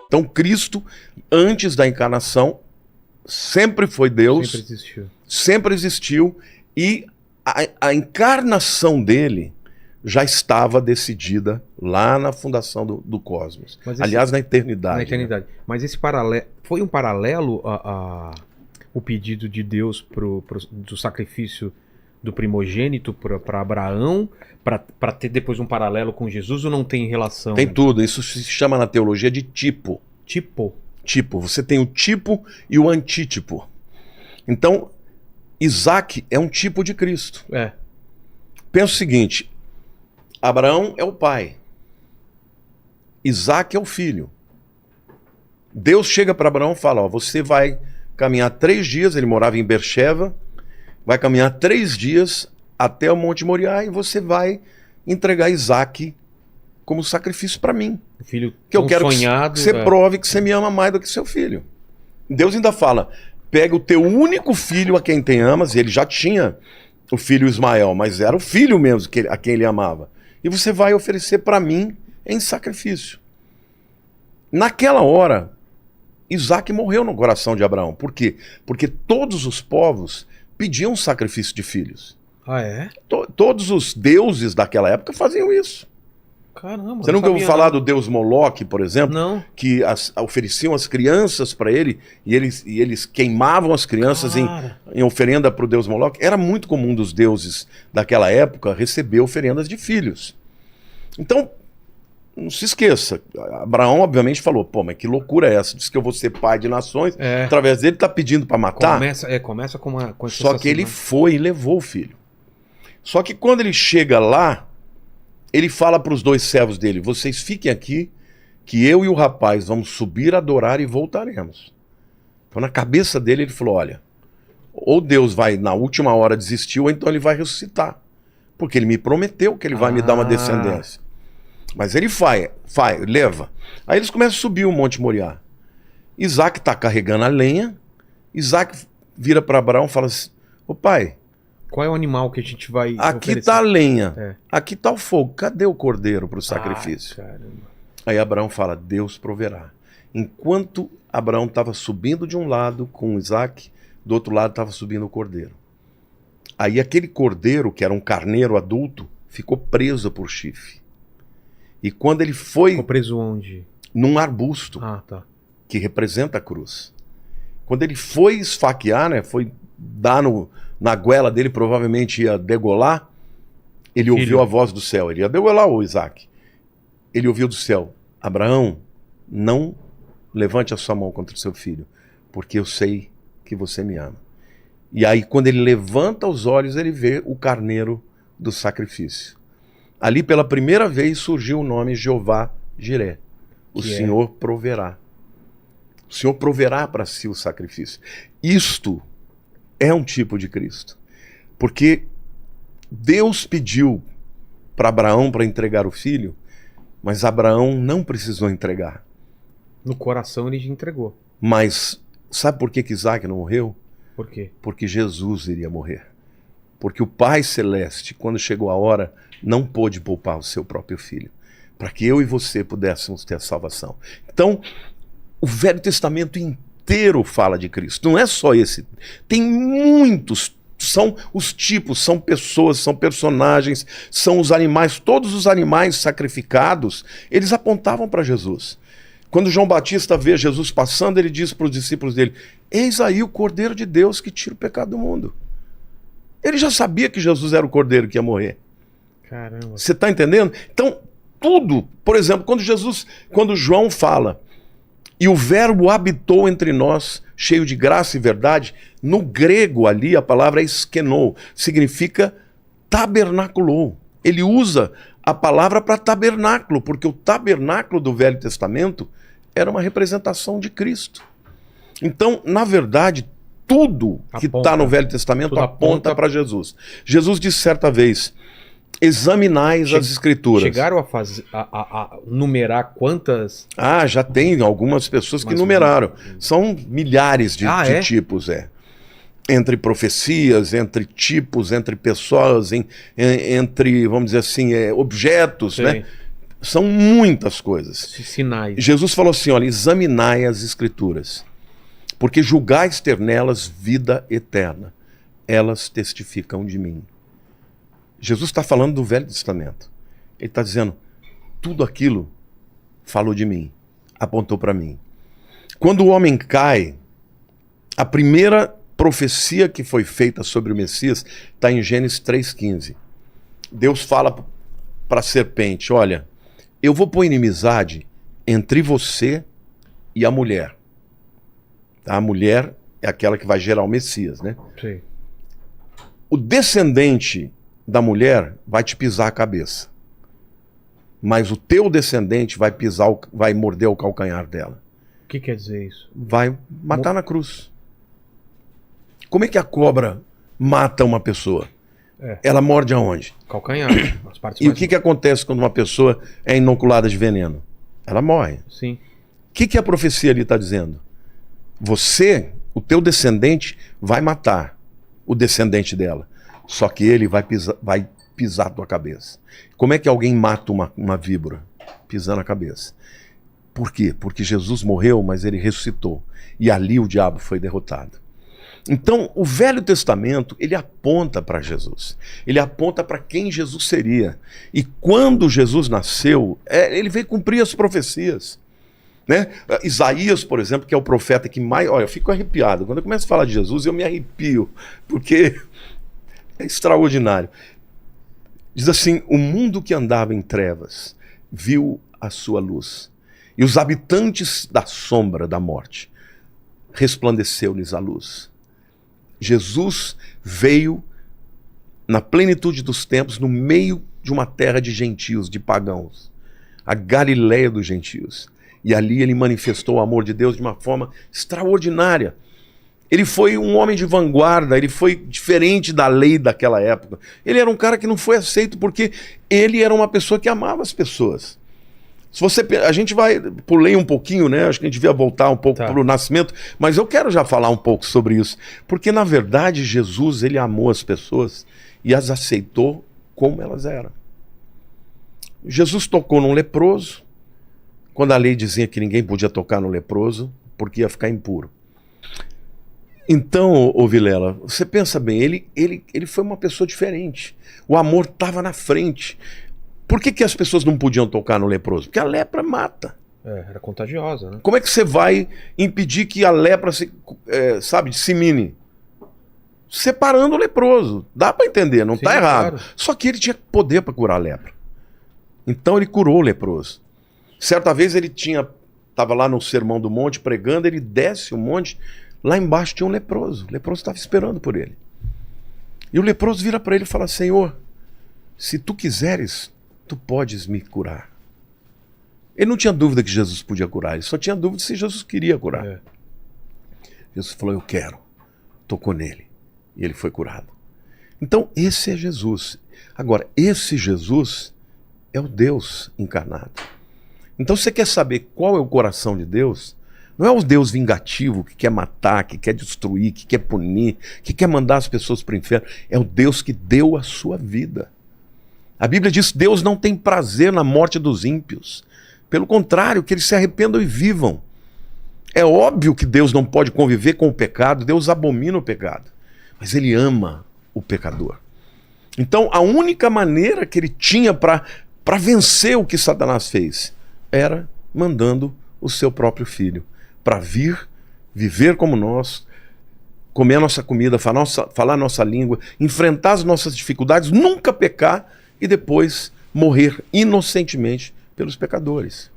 Então Cristo, antes da encarnação, sempre foi Deus, sempre existiu, e a encarnação dele já estava decidida lá na fundação do cosmos. Aliás, na eternidade. Na eternidade. Né? Mas esse paralelo foi um paralelo o pedido de Deus do sacrifício do primogênito para Abraão, para ter depois um paralelo com Jesus, ou não tem relação? Tem tudo. Isso se chama na teologia de tipo. Tipo? Tipo. Você tem o tipo e o antítipo. Então, Isaac é um tipo de Cristo. É. Pensa o seguinte: Abraão é o pai, Isaac é o filho. Deus chega para Abraão e fala: ó, você vai caminhar 3 dias, ele morava em Beersheba, vai caminhar 3 dias até o Monte Moriá e você vai entregar Isaac como sacrifício para mim. O filho que eu quero que você prove que você me ama mais do que seu filho. Deus ainda fala: pega o teu único filho a quem te amas, e ele já tinha o filho Ismael, mas era o filho mesmo a quem ele amava, e você vai oferecer para mim em sacrifício. Naquela hora, Isaac morreu no coração de Abraão. Por quê? Porque todos os povos pediam sacrifício de filhos. Ah, é? Todos os deuses daquela época faziam isso. Caramba. Você nunca ouviu falar do deus Moloque, por exemplo? Não. Que ofereciam as crianças para ele e eles queimavam as crianças em oferenda para o deus Moloque. Era muito comum dos deuses daquela época receber oferendas de filhos. Então, não se esqueça, Abraão obviamente falou: pô, mas que loucura é essa? Diz que eu vou ser pai de nações, através dele está pedindo para matar. Começa com Só que ele foi e levou o filho. Só que quando ele chega lá, ele fala para os 2 servos dele: vocês fiquem aqui, que eu e o rapaz vamos subir, adorar e voltaremos. Então na cabeça dele ele falou: olha, ou Deus vai na última hora desistir, ou então ele vai ressuscitar, porque ele me prometeu que ele vai me dar uma descendência. Mas ele leva. Aí eles começam a subir o Monte Moriá. Isaac está carregando a lenha. Isaac vira para Abraão e fala assim: ô pai, qual é o animal que a gente vai aqui está a lenha, aqui está o fogo, cadê o cordeiro para o sacrifício? Aí Abraão fala: Deus proverá. Enquanto Abraão estava subindo de um lado com Isaac, do outro lado estava subindo o cordeiro. Aí aquele cordeiro, que era um carneiro adulto, ficou preso por chifre. E quando ele foi... Ficou preso onde? Num arbusto, que representa a cruz. Quando ele foi esfaquear, né, foi dar na goela dele, provavelmente ia degolar, ele ouviu a voz do céu. Ele ia degolar o Isaac. Ele ouviu do céu: Abraão, não levante a sua mão contra o seu filho, porque eu sei que você me ama. E aí, quando ele levanta os olhos, ele vê o carneiro do sacrifício. Ali, pela primeira vez, surgiu o nome Jeová Jiré. O Senhor proverá. O Senhor proverá para si o sacrifício. Isto é um tipo de Cristo. Porque Deus pediu para Abraão para entregar o filho, mas Abraão não precisou entregar. No coração ele já entregou. Mas sabe por que Isaac não morreu? Por quê? Porque Jesus iria morrer. Porque o Pai Celeste, quando chegou a hora, não pôde poupar o seu próprio filho, para que eu e você pudéssemos ter a salvação. Então, o Velho Testamento inteiro fala de Cristo. Não é só esse. Tem muitos. São os tipos, são pessoas, são personagens, são os animais. Todos os animais sacrificados, eles apontavam para Jesus. Quando João Batista vê Jesus passando, ele diz para os discípulos dele: eis aí o Cordeiro de Deus que tira o pecado do mundo. Ele já sabia que Jesus era o Cordeiro que ia morrer. Caramba. Você está entendendo? Então, tudo, por exemplo, quando João fala: e o verbo habitou entre nós, cheio de graça e verdade, no grego ali a palavra é eskenou, significa tabernaculou. Ele usa a palavra para tabernáculo, porque o tabernáculo do Velho Testamento era uma representação de Cristo. Então, na verdade, tudo que está no Velho Testamento aponta para Jesus. Jesus disse certa vez: examinais as Escrituras. Chegaram a numerar quantas? Já tem algumas pessoas que numeraram. São milhares de tipos, entre profecias, entre tipos, entre pessoas, entre, vamos dizer assim, objetos, né? São muitas coisas. Sinais. Jesus falou assim, olha, examinai as Escrituras, porque julgais ter nelas vida eterna. Elas testificam de mim. Jesus está falando do Velho Testamento. Ele está dizendo, tudo aquilo falou de mim, apontou para mim. Quando o homem cai, a primeira profecia que foi feita sobre o Messias está em Gênesis 3,15. Deus fala para a serpente, olha, eu vou pôr inimizade entre você e a mulher. A mulher é aquela que vai gerar o Messias, né? Sim. O descendente da mulher vai te pisar a cabeça. Mas o teu descendente vai morder o calcanhar dela. O que quer dizer isso? Vai matar na cruz. Como é que a cobra mata uma pessoa? Ela morde aonde? Calcanhar. As partes E o que acontece quando uma pessoa é inoculada de veneno? Ela morre. Sim. O que a profecia ali está dizendo? Você, o teu descendente, vai matar o descendente dela. Só que ele vai pisar a tua cabeça. Como é que alguém mata uma víbora? Pisando a cabeça. Por quê? Porque Jesus morreu, mas ele ressuscitou. E ali o diabo foi derrotado. Então, o Velho Testamento, ele aponta para Jesus. Ele aponta para quem Jesus seria. E quando Jesus nasceu, ele veio cumprir as profecias. Né? Isaías, por exemplo, que é o profeta que mais... Olha, eu fico arrepiado. Quando eu começo a falar de Jesus, eu me arrepio. Porque é extraordinário. Diz assim, o mundo que andava em trevas viu a sua luz. E os habitantes da sombra da morte resplandeceu-lhes a luz. Jesus veio na plenitude dos tempos, no meio de uma terra de gentios, de pagãos. A Galileia dos gentios. E ali ele manifestou o amor de Deus de uma forma extraordinária. Ele foi um homem de vanguarda, ele foi diferente da lei daquela época. Ele era um cara que não foi aceito porque ele era uma pessoa que amava as pessoas. A gente pulei um pouquinho, né? Acho que a gente devia voltar um pouco para o nascimento, mas eu quero já falar um pouco sobre isso, porque na verdade Jesus, ele amou as pessoas e as aceitou como elas eram. Jesus tocou num leproso, quando a lei dizia que ninguém podia tocar no leproso, porque ia ficar impuro. Então, ô Vilela, você pensa bem, ele foi uma pessoa diferente. O amor estava na frente. Por que as pessoas não podiam tocar no leproso? Porque a lepra mata. Era contagiosa, né? Como é que você vai impedir que a lepra dissemine? Separando o leproso. Dá para entender, não está errado. Claro. Só que ele tinha poder para curar a lepra. Então ele curou o leproso. Certa vez ele estava lá no Sermão do Monte pregando, ele desce o monte, lá embaixo tinha um leproso. O leproso estava esperando por ele. E o leproso vira para ele e fala, Senhor, se tu quiseres, tu podes me curar. Ele não tinha dúvida que Jesus podia curar, ele só tinha dúvida se Jesus queria curar. Jesus falou, eu quero. Tocou nele. E ele foi curado. Então, esse é Jesus. Agora, esse Jesus é o Deus encarnado. Então, você quer saber qual é o coração de Deus? Não é o Deus vingativo que quer matar, que quer destruir, que quer punir, que quer mandar as pessoas para o inferno. É o Deus que deu a sua vida. A Bíblia diz que Deus não tem prazer na morte dos ímpios. Pelo contrário, que eles se arrependam e vivam. É óbvio que Deus não pode conviver com o pecado, Deus abomina o pecado. Mas ele ama o pecador. Então, a única maneira que ele tinha para vencer o que Satanás fez era mandando o seu próprio filho para vir, viver como nós, comer a nossa comida, falar a nossa língua, enfrentar as nossas dificuldades, nunca pecar e depois morrer inocentemente pelos pecadores.